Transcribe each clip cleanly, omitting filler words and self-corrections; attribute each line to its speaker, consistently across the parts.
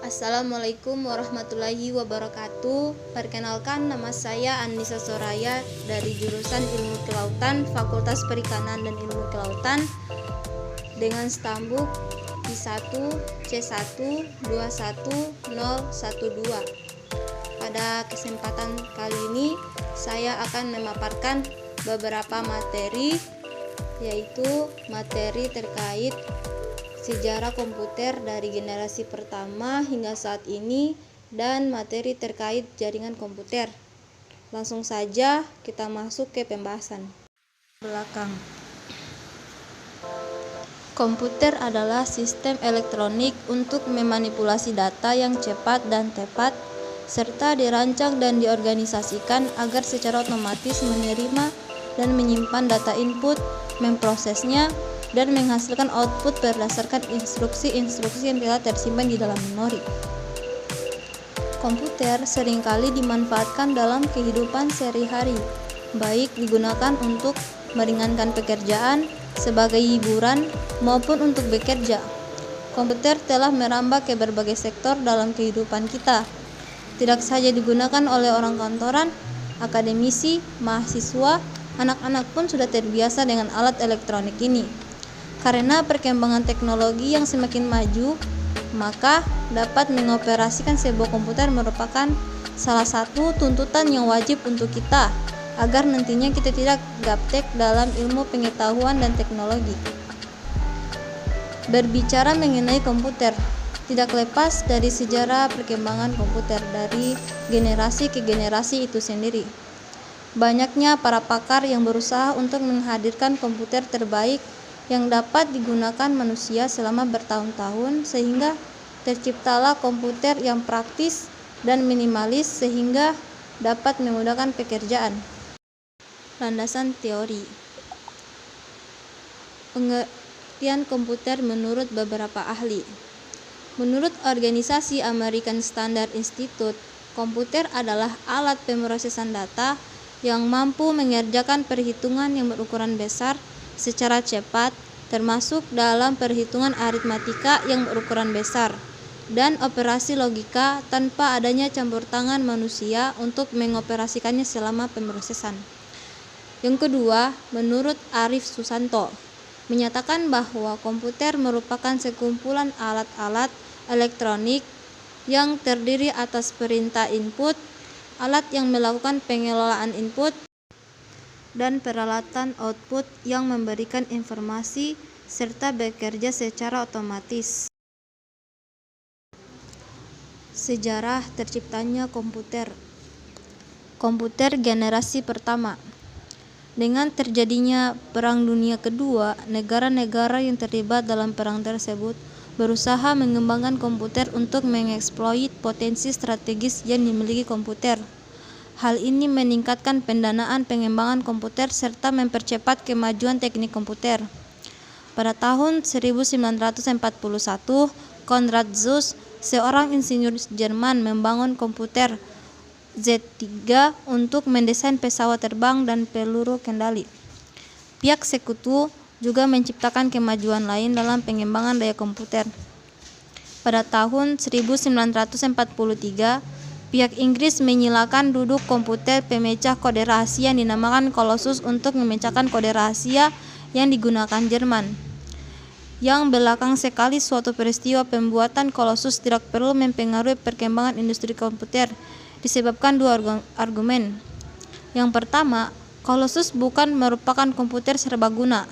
Speaker 1: Assalamualaikum warahmatullahi wabarakatuh. Perkenalkan, nama saya Anissa Soraya dari jurusan Ilmu Kelautan, Fakultas Perikanan dan Ilmu Kelautan dengan stambuk I1 C1 21012. Pada kesempatan kali ini saya akan memaparkan beberapa materi, yaitu materi terkait sejarah komputer dari generasi pertama hingga saat ini dan materi terkait jaringan komputer. Langsung saja kita masuk ke pembahasan. Belakang. Komputer adalah sistem elektronik untuk memanipulasi data yang cepat dan tepat, serta dirancang dan diorganisasikan agar secara otomatis menerima dan menyimpan data input, memprosesnya, dan menghasilkan output berdasarkan instruksi-instruksi yang telah tersimpan di dalam memori. Komputer seringkali dimanfaatkan dalam kehidupan sehari-hari, baik digunakan untuk meringankan pekerjaan, sebagai hiburan, maupun untuk bekerja. Komputer telah merambah ke berbagai sektor dalam kehidupan kita. Tidak saja digunakan oleh orang kantoran, akademisi, mahasiswa, anak-anak pun sudah terbiasa dengan alat elektronik ini. Karena perkembangan teknologi yang semakin maju, maka dapat mengoperasikan sebuah komputer merupakan salah satu tuntutan yang wajib untuk kita, agar nantinya kita tidak gaptek dalam ilmu pengetahuan dan teknologi. Berbicara mengenai komputer, tidak lepas dari sejarah perkembangan komputer dari generasi ke generasi itu sendiri. Banyaknya para pakar yang berusaha untuk menghadirkan komputer terbaik yang dapat digunakan manusia selama bertahun-tahun, sehingga terciptalah komputer yang praktis dan minimalis sehingga dapat memudahkan pekerjaan. Landasan teori. Pengertian komputer menurut beberapa ahli. Menurut organisasi American Standard Institute, komputer adalah alat pemrosesan data yang mampu mengerjakan perhitungan yang berukuran besar secara cepat, termasuk dalam perhitungan aritmatika yang berukuran besar, dan operasi logika tanpa adanya campur tangan manusia untuk mengoperasikannya selama pemrosesan. Yang kedua, menurut Arif Susanto, menyatakan bahwa komputer merupakan sekumpulan alat-alat elektronik yang terdiri atas perintah input, alat yang melakukan pengelolaan input, dan peralatan output yang memberikan informasi serta bekerja secara otomatis. Sejarah terciptanya komputer. Komputer generasi pertama. Dengan terjadinya Perang Dunia Kedua, negara-negara yang terlibat dalam perang tersebut berusaha mengembangkan komputer untuk mengeksploit potensi strategis yang dimiliki komputer. Hal ini meningkatkan pendanaan pengembangan komputer serta mempercepat kemajuan teknik komputer. Pada tahun 1941, Konrad Zuse, seorang insinyur Jerman, membangun komputer Z3 untuk mendesain pesawat terbang dan peluru kendali. Pihak sekutu juga menciptakan kemajuan lain dalam pengembangan daya komputer. Pada tahun 1943, pihak Inggris menyilakan duduk komputer pemecah kode rahasia yang dinamakan Colossus untuk memecahkan kode rahasia yang digunakan Jerman. Yang belakang sekali suatu peristiwa pembuatan Colossus tidak perlu mempengaruhi perkembangan industri komputer disebabkan dua argumen. Yang pertama, Colossus bukan merupakan komputer serbaguna.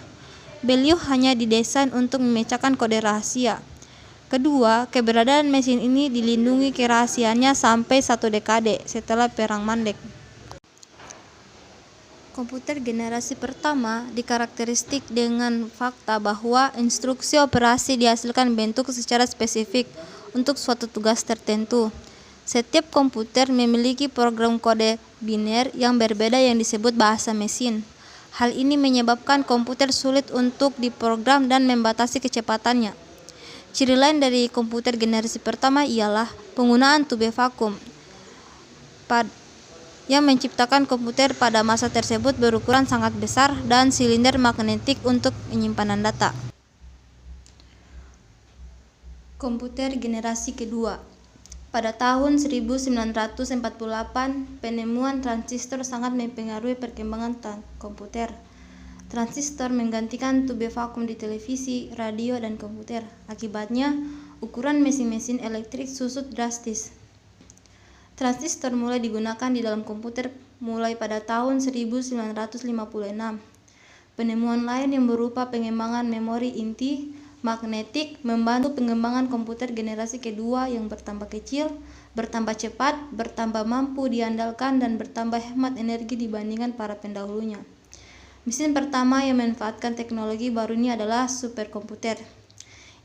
Speaker 1: Beliau hanya didesain untuk memecahkan kode rahasia. Kedua, keberadaan mesin ini dilindungi kerahasiaannya sampai 1 dekade setelah Perang Mandek. Komputer generasi pertama dikarakteristik dengan fakta bahwa instruksi operasi dihasilkan bentuk secara spesifik untuk suatu tugas tertentu. Setiap komputer memiliki program kode biner yang berbeda yang disebut bahasa mesin. Hal ini menyebabkan komputer sulit untuk diprogram dan membatasi kecepatannya. Ciri lain dari komputer generasi pertama ialah penggunaan tube vakum yang menciptakan komputer pada masa tersebut berukuran sangat besar dan silinder magnetik untuk penyimpanan data. Komputer generasi kedua. Pada tahun 1948, penemuan transistor sangat mempengaruhi perkembangan komputer. Transistor menggantikan tube vakum di televisi, radio, dan komputer. Akibatnya, ukuran mesin-mesin elektrik susut drastis. Transistor mulai digunakan di dalam komputer mulai pada tahun 1956. Penemuan lain yang berupa pengembangan memori inti magnetik membantu pengembangan komputer generasi kedua yang bertambah kecil, bertambah cepat, bertambah mampu diandalkan, dan bertambah hemat energi dibandingkan para pendahulunya. Mesin pertama yang memanfaatkan teknologi baru ini adalah superkomputer.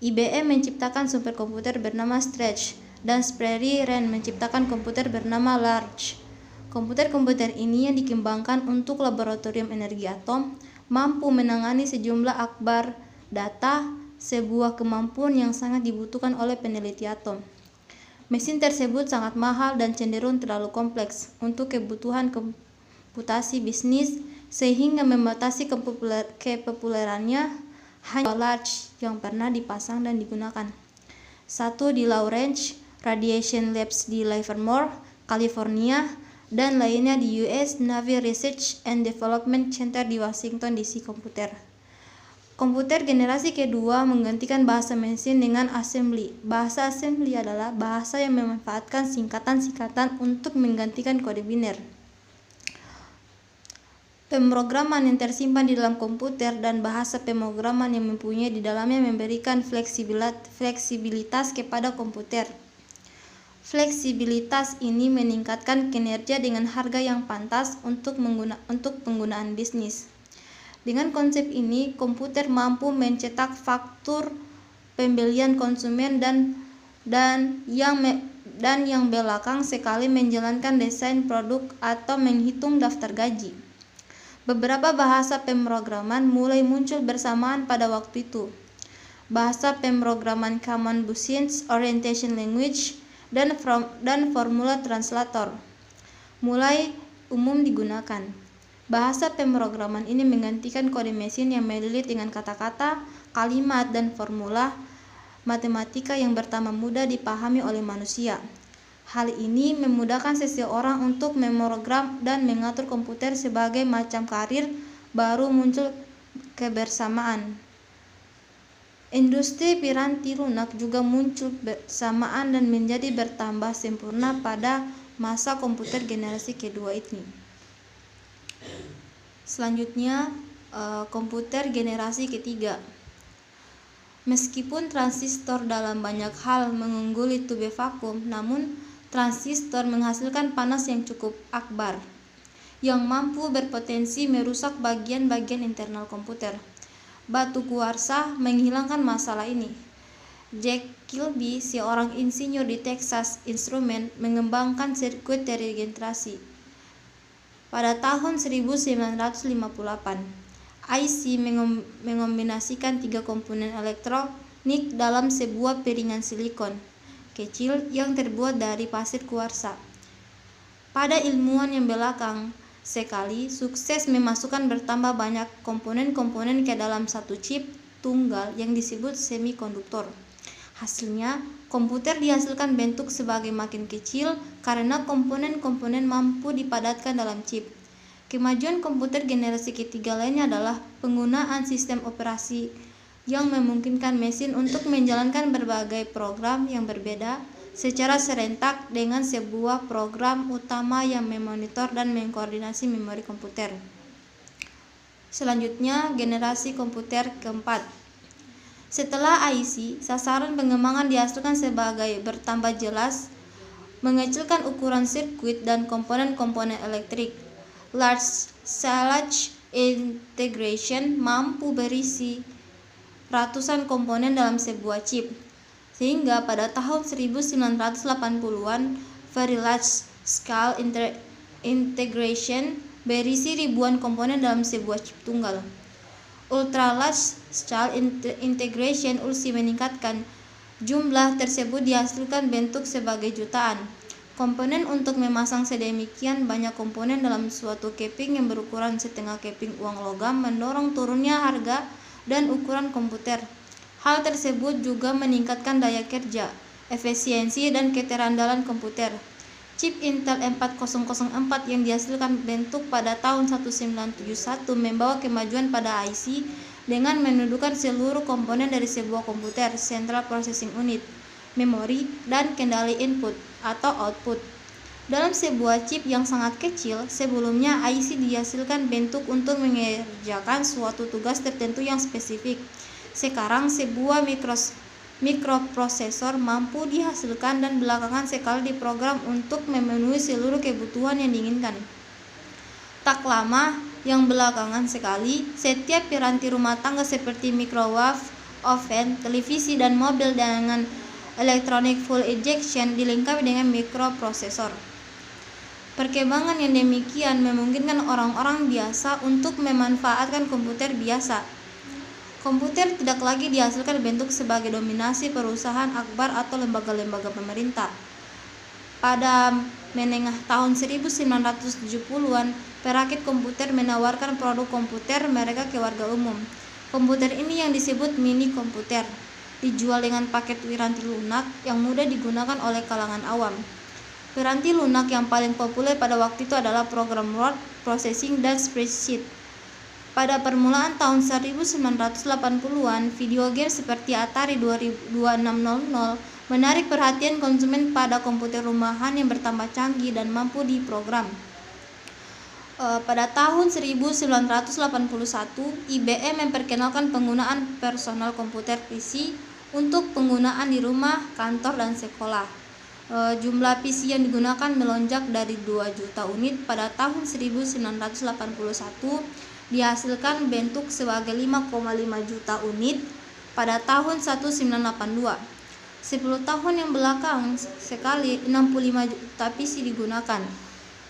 Speaker 1: IBM menciptakan superkomputer bernama Stretch, dan Sperry Rand menciptakan komputer bernama Large. Komputer-komputer ini yang dikembangkan untuk laboratorium energi atom mampu menangani sejumlah akbar data, sebuah kemampuan yang sangat dibutuhkan oleh peneliti atom. Mesin tersebut sangat mahal dan cenderung terlalu kompleks untuk kebutuhan komputasi bisnis, sehingga membatasi kepopulerannya hanya Large yang pernah dipasang dan digunakan. Satu di Lawrence Radiation Labs di Livermore, California, dan lainnya di US Navy Research and Development Center di Washington DC. Komputer generasi kedua menggantikan bahasa mesin dengan assembly. Bahasa assembly adalah bahasa yang memanfaatkan singkatan-singkatan untuk menggantikan kode biner. Pemrograman yang tersimpan di dalam komputer dan bahasa pemrograman yang mempunyai di dalamnya memberikan fleksibilitas kepada komputer. Fleksibilitas ini meningkatkan kinerja dengan harga yang pantas untuk penggunaan bisnis. Dengan konsep ini, komputer mampu mencetak faktur pembelian konsumen dan yang belakang sekali menjalankan desain produk atau menghitung daftar gaji. Beberapa bahasa pemrograman mulai muncul bersamaan pada waktu itu. Bahasa pemrograman Common Business Orientation Language dan formula translator mulai umum digunakan. Bahasa pemrograman ini menggantikan kode mesin yang melilit dengan kata-kata, kalimat, dan formula matematika yang pertama mudah dipahami oleh manusia. Hal ini memudahkan seseorang untuk memprogram dan mengatur komputer. Sebagai macam karir baru muncul kebersamaan. Industri piranti lunak juga muncul bersamaan dan menjadi bertambah sempurna pada masa komputer generasi kedua ini. Selanjutnya, komputer generasi ketiga. Meskipun transistor dalam banyak hal mengungguli tube vakum, namun transistor menghasilkan panas yang cukup akbar, yang mampu berpotensi merusak bagian-bagian internal komputer. Batu kuarsa menghilangkan masalah ini. Jack Kilby, seorang insinyur di Texas Instruments, mengembangkan sirkuit regenerasi. Pada tahun 1958, IC mengombinasikan 3 komponen elektronik dalam sebuah piringan silikon kecil yang terbuat dari pasir kuarsa. Pada ilmuwan yang belakang sekali sukses memasukkan bertambah banyak komponen-komponen ke dalam satu chip tunggal yang disebut semikonduktor. Hasilnya, komputer dihasilkan bentuk sebagai makin kecil karena komponen-komponen mampu dipadatkan dalam chip. Kemajuan komputer generasi ketiga lainnya adalah penggunaan sistem operasi yang memungkinkan mesin untuk menjalankan berbagai program yang berbeda secara serentak dengan sebuah program utama yang memonitor dan mengkoordinasi memori komputer. Selanjutnya, generasi komputer keempat. Setelah IC, sasaran pengembangan dihasilkan sebagai bertambah jelas, mengecilkan ukuran sirkuit dan komponen-komponen elektrik. Large Scale Integration mampu berisi ratusan komponen dalam sebuah chip, sehingga pada tahun 1980-an Very Large Scale Integration berisi ribuan komponen dalam sebuah chip tunggal. Ultra Large Scale Integration ULSI meningkatkan jumlah tersebut dihasilkan bentuk sebagai jutaan komponen untuk memasang sedemikian banyak komponen dalam suatu keping yang berukuran setengah keping uang logam mendorong turunnya harga dan ukuran komputer. Hal tersebut juga meningkatkan daya kerja. efisiensi, dan keterandalan komputer. Chip Intel 4004 yang dihasilkan bentuk pada tahun 1971 membawa kemajuan pada IC dengan mendudukan seluruh komponen dari sebuah komputer, Central Processing Unit, memori, dan kendali input atau output. Dalam sebuah chip yang sangat kecil, sebelumnya IC dihasilkan bentuk untuk mengerjakan suatu tugas tertentu yang spesifik. Sekarang sebuah mikroprosesor mampu dihasilkan dan belakangan sekali diprogram untuk memenuhi seluruh kebutuhan yang diinginkan. Tak lama, yang belakangan sekali, setiap piranti rumah tangga seperti microwave, oven, televisi, dan mobil dengan electronic full injection dilengkapi dengan mikroprosesor. Perkembangan yang demikian memungkinkan orang-orang biasa untuk memanfaatkan komputer biasa. Komputer tidak lagi dihasilkan bentuk sebagai dominasi perusahaan akbar atau lembaga-lembaga pemerintah. Pada menengah tahun 1970-an, perakit komputer menawarkan produk komputer mereka ke warga umum. Komputer ini yang disebut mini komputer, dijual dengan paket piranti lunak yang mudah digunakan oleh kalangan awam. Piranti lunak yang paling populer pada waktu itu adalah program word processing dan spreadsheet. Pada permulaan tahun 1980-an, video game seperti Atari 2600 menarik perhatian konsumen pada komputer rumahan yang bertambah canggih dan mampu diprogram. Pada tahun 1981, IBM memperkenalkan penggunaan personal komputer PC untuk penggunaan di rumah, kantor, dan sekolah. Jumlah PC yang digunakan melonjak dari 2 juta unit pada tahun 1981 dihasilkan bentuk sebagai 5,5 juta unit pada tahun 1982. 10 tahun yang belakang sekali 65 juta PC digunakan.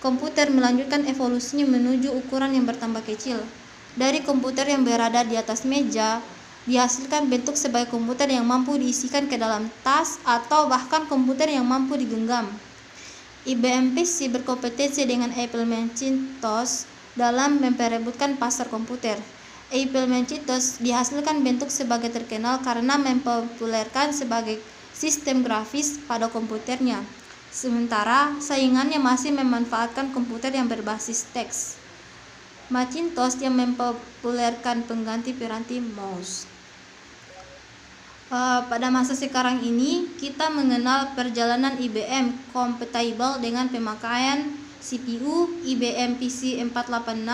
Speaker 1: Komputer melanjutkan evolusinya menuju ukuran yang bertambah kecil. Dari komputer yang berada di atas meja, dihasilkan bentuk sebagai komputer yang mampu diisikan ke dalam tas atau bahkan komputer yang mampu digenggam. IBM PC berkompetensi dengan Apple Macintosh dalam memperebutkan pasar komputer. Apple Macintosh dihasilkan bentuk sebagai terkenal karena mempopulerkan sebagai sistem grafis pada komputernya. Sementara saingannya masih memanfaatkan komputer yang berbasis teks. Macintosh yang mempopulerkan pengganti piranti mouse. Pada masa sekarang ini, kita mengenal perjalanan IBM compatible dengan pemakaian CPU IBM PC 486,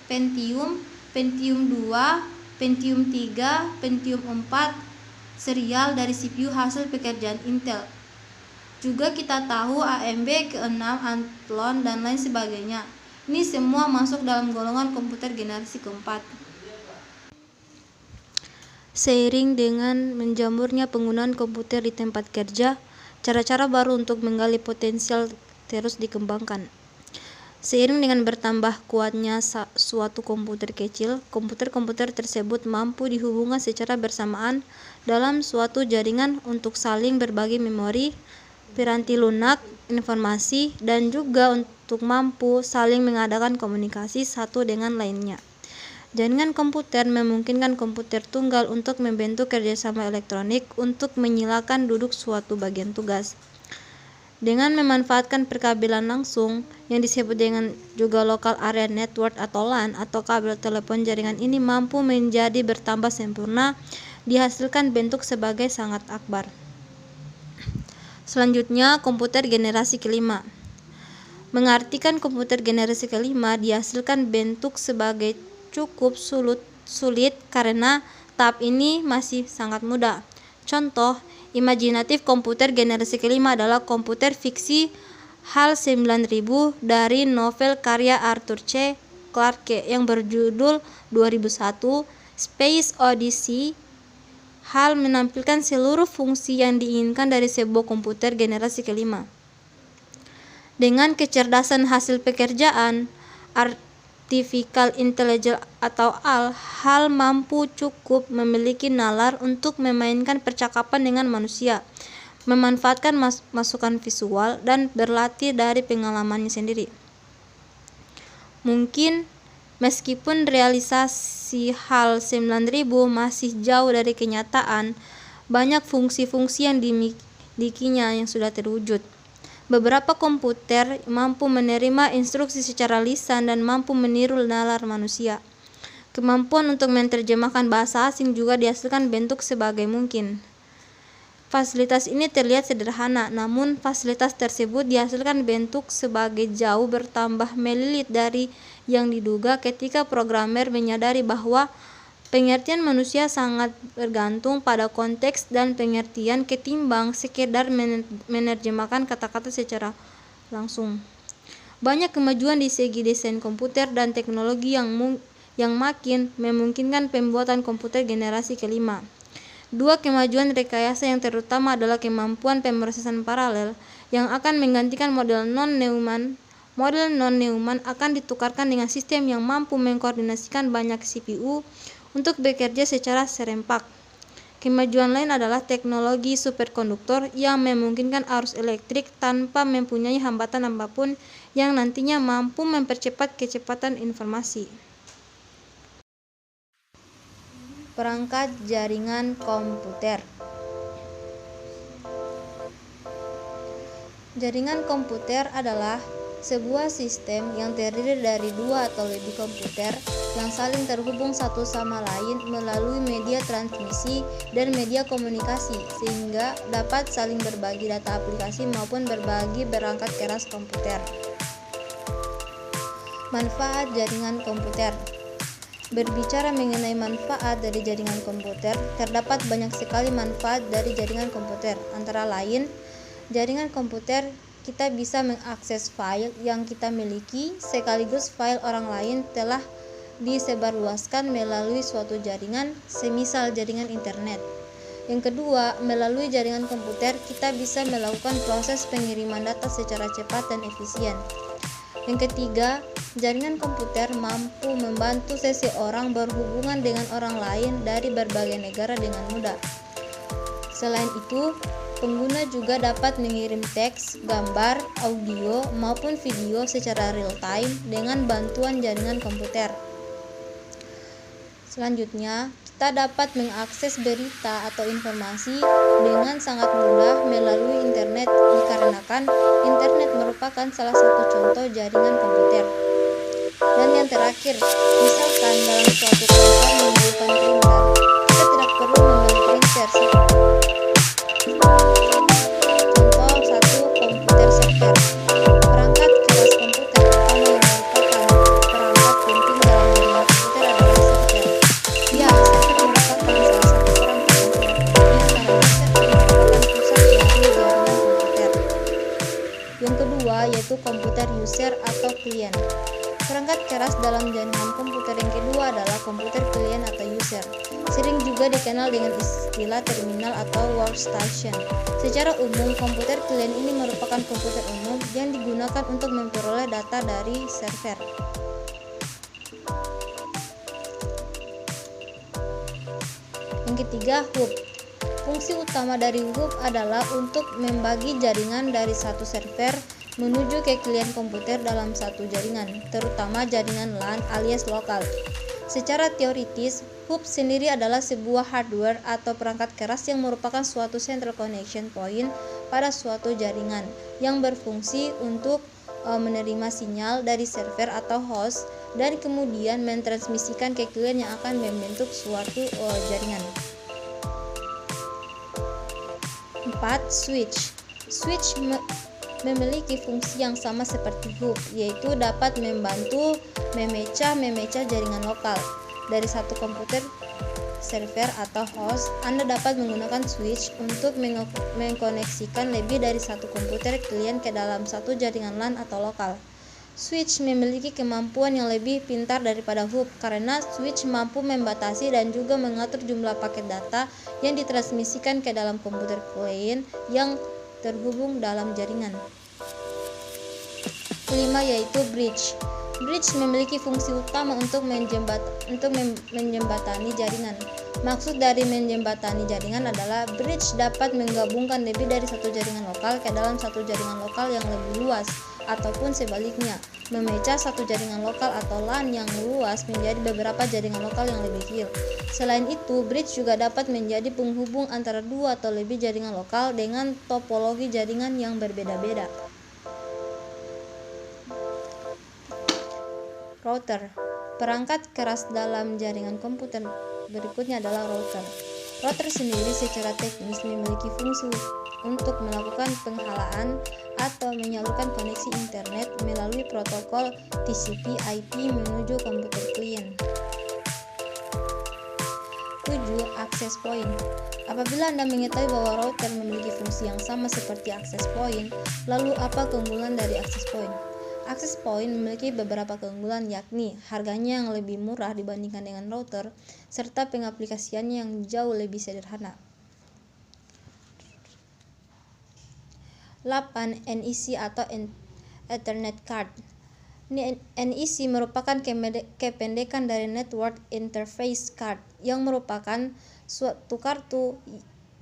Speaker 1: Pentium, Pentium 2, Pentium 3, Pentium 4, serial dari CPU hasil pekerjaan Intel. Juga kita tahu AMD ke-6, Athlon, dan lain sebagainya. Ini semua masuk dalam golongan komputer generasi keempat. Seiring dengan menjamurnya penggunaan komputer di tempat kerja, cara-cara baru untuk menggali potensial terus dikembangkan. Seiring dengan bertambah kuatnya suatu komputer kecil, komputer-komputer tersebut mampu dihubungkan secara bersamaan dalam suatu jaringan untuk saling berbagi memori, piranti lunak, informasi, dan juga untuk mampu saling mengadakan komunikasi satu dengan lainnya. Jaringan komputer memungkinkan komputer tunggal untuk membentuk kerjasama elektronik untuk menyilakan duduk suatu bagian tugas. Dengan memanfaatkan perkabelan langsung yang disebut dengan juga Local Area Network atau LAN atau kabel telepon, jaringan ini mampu menjadi bertambah sempurna, dihasilkan bentuk sebagai sangat akbar. Selanjutnya, komputer generasi kelima. Mengartikan komputer generasi kelima dihasilkan bentuk sebagai cukup sulit karena tahap ini masih sangat mudah. Contoh imajinatif komputer generasi kelima adalah komputer fiksi HAL 9000 dari novel karya Arthur C. Clarke yang berjudul 2001 Space Odyssey. HAL menampilkan seluruh fungsi yang diinginkan dari sebuah komputer generasi kelima. Dengan kecerdasan hasil pekerjaan, Artificial Intelligence atau AL, HAL mampu cukup memiliki nalar untuk memainkan percakapan dengan manusia, memanfaatkan masukan visual, dan berlatih dari pengalamannya sendiri. Mungkin meskipun realisasi HAL 9000 masih jauh dari kenyataan, banyak fungsi-fungsi menyelidikinya yang sudah terwujud. Beberapa komputer mampu menerima instruksi secara lisan dan mampu meniru nalar manusia. Kemampuan untuk menerjemahkan bahasa asing juga dihasilkan bentuk sebagai mungkin. Fasilitas ini terlihat sederhana, namun fasilitas tersebut dihasilkan bentuk sebagai jauh bertambah melilit dari yang diduga ketika programmer menyadari bahwa pengertian manusia sangat bergantung pada konteks dan pengertian ketimbang sekedar menerjemahkan kata-kata secara langsung. Banyak kemajuan di segi desain komputer dan teknologi yang makin memungkinkan pembuatan komputer generasi kelima. Dua kemajuan rekayasa yang terutama adalah kemampuan pemrosesan paralel yang akan menggantikan model non-Neumann. Model non-Neumann akan ditukarkan dengan sistem yang mampu mengkoordinasikan banyak CPU untuk bekerja secara serempak. Kemajuan lain adalah teknologi superkonduktor yang memungkinkan arus elektrik tanpa mempunyai hambatan apapun yang nantinya mampu mempercepat kecepatan informasi. Perangkat jaringan komputer. Jaringan komputer adalah sebuah sistem yang terdiri dari dua atau lebih komputer yang saling terhubung satu sama lain melalui media transmisi dan media komunikasi sehingga dapat saling berbagi data aplikasi maupun berbagi perangkat keras komputer. Manfaat jaringan komputer. Berbicara mengenai manfaat dari jaringan komputer, terdapat banyak sekali manfaat dari jaringan komputer. Antara lain, jaringan komputer kita bisa mengakses file yang kita miliki, sekaligus file orang lain telah disebarluaskan melalui suatu jaringan, semisal jaringan internet. Yang kedua, melalui jaringan komputer kita bisa melakukan proses pengiriman data secara cepat dan efisien. Yang ketiga, jaringan komputer mampu membantu seseorang berhubungan dengan orang lain dari berbagai negara dengan mudah. Selain itu, pengguna juga dapat mengirim teks, gambar, audio, maupun video secara real-time dengan bantuan jaringan komputer. Selanjutnya, kita dapat mengakses berita atau informasi dengan sangat mudah melalui internet dikarenakan internet merupakan salah satu contoh jaringan komputer. Dan yang terakhir, misalkan dalam suatu kantor memerlukan printer, kita tidak perlu membeli printer Contoh 1. Komputer server. Perangkat keras komputer utama yang merupakan perangkat penting dalam jaringan komputer adalah server. Ya, server merupakan salah satu perangkat komputer penting karena server merupakan pusat dari jaringan komputer. Yang kedua yaitu komputer user atau klien. Perangkat keras dalam jaringan komputer yang kedua adalah komputer klien atau user. Sering juga dikenal dengan istilah terminal atau workstation. Secara umum, komputer klien ini merupakan komputer umum yang digunakan untuk memperoleh data dari server. Yang ketiga, hub. Fungsi utama dari hub adalah untuk membagi jaringan dari satu server menuju ke klien komputer dalam satu jaringan, terutama jaringan LAN alias lokal. Secara teoritis, hub sendiri adalah sebuah hardware atau perangkat keras yang merupakan suatu central connection point pada suatu jaringan yang berfungsi untuk menerima sinyal dari server atau host dan kemudian mentransmisikan ke klien yang akan membentuk suatu jaringan. 4. Switch. Switch memiliki fungsi yang sama seperti hub, yaitu dapat membantu memecah jaringan lokal. Dari satu komputer server atau host, Anda dapat menggunakan switch untuk mengkoneksikan lebih dari satu komputer klien ke dalam satu jaringan LAN atau lokal. Switch memiliki kemampuan yang lebih pintar daripada hub karena switch mampu membatasi dan juga mengatur jumlah paket data yang ditransmisikan ke dalam komputer klien yang terhubung dalam jaringan. Kelima yaitu bridge. Bridge memiliki fungsi utama untuk menjembatani jaringan. Maksud dari menjembatani jaringan adalah bridge dapat menggabungkan lebih dari satu jaringan lokal ke dalam satu jaringan lokal yang lebih luas. ataupun sebaliknya, memecah satu jaringan lokal atau LAN yang luas menjadi beberapa jaringan lokal yang lebih kecil. Selain itu, bridge juga dapat menjadi penghubung antara dua atau lebih jaringan lokal dengan topologi jaringan yang berbeda-beda. Router, perangkat keras dalam jaringan komputer berikutnya adalah router. Router sendiri secara teknis memiliki fungsi untuk melakukan penghalaan atau menyalurkan koneksi internet melalui protokol TCP/IP menuju komputer klien. 7. Access point. Apabila Anda mengetahui bahwa router memiliki fungsi yang sama seperti access point, lalu apa keunggulan dari access point? Access point memiliki beberapa keunggulan, yakni harganya yang lebih murah dibandingkan dengan router, serta pengaplikasiannya yang jauh lebih sederhana. 8. NEC atau Ethernet Card. NEC merupakan kependekan dari Network Interface Card, yang merupakan suatu kartu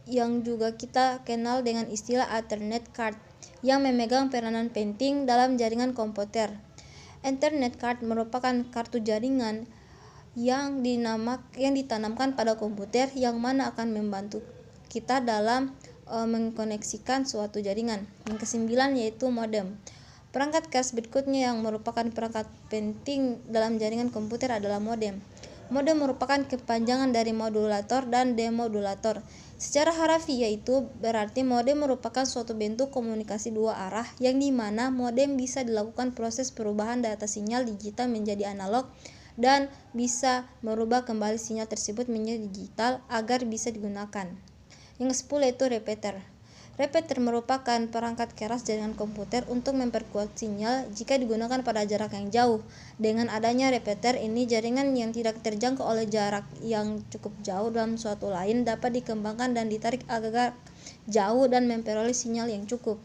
Speaker 1: yang juga kita kenal dengan istilah Ethernet Card, yang memegang peranan penting dalam jaringan komputer. Ethernet Card merupakan kartu jaringan yang ditanamkan pada komputer, yang mana akan membantu kita dalam mengkoneksikan suatu jaringan. Yang ke-9 yaitu modem. Perangkat keras berikutnya yang merupakan perangkat penting dalam jaringan komputer adalah modem. Modem merupakan kepanjangan dari modulator dan demodulator. Secara harafiah itu berarti modem merupakan suatu bentuk komunikasi dua arah, yang dimana modem bisa dilakukan proses perubahan data sinyal digital menjadi analog dan bisa merubah kembali sinyal tersebut menjadi digital agar bisa digunakan. Yang ke-10 yaitu repeater. Repeater merupakan perangkat keras jaringan komputer untuk memperkuat sinyal jika digunakan pada jarak yang jauh. Dengan adanya repeater ini, jaringan yang tidak terjangkau oleh jarak yang cukup jauh dalam suatu line dapat dikembangkan dan ditarik agak jauh dan memperoleh sinyal yang cukup.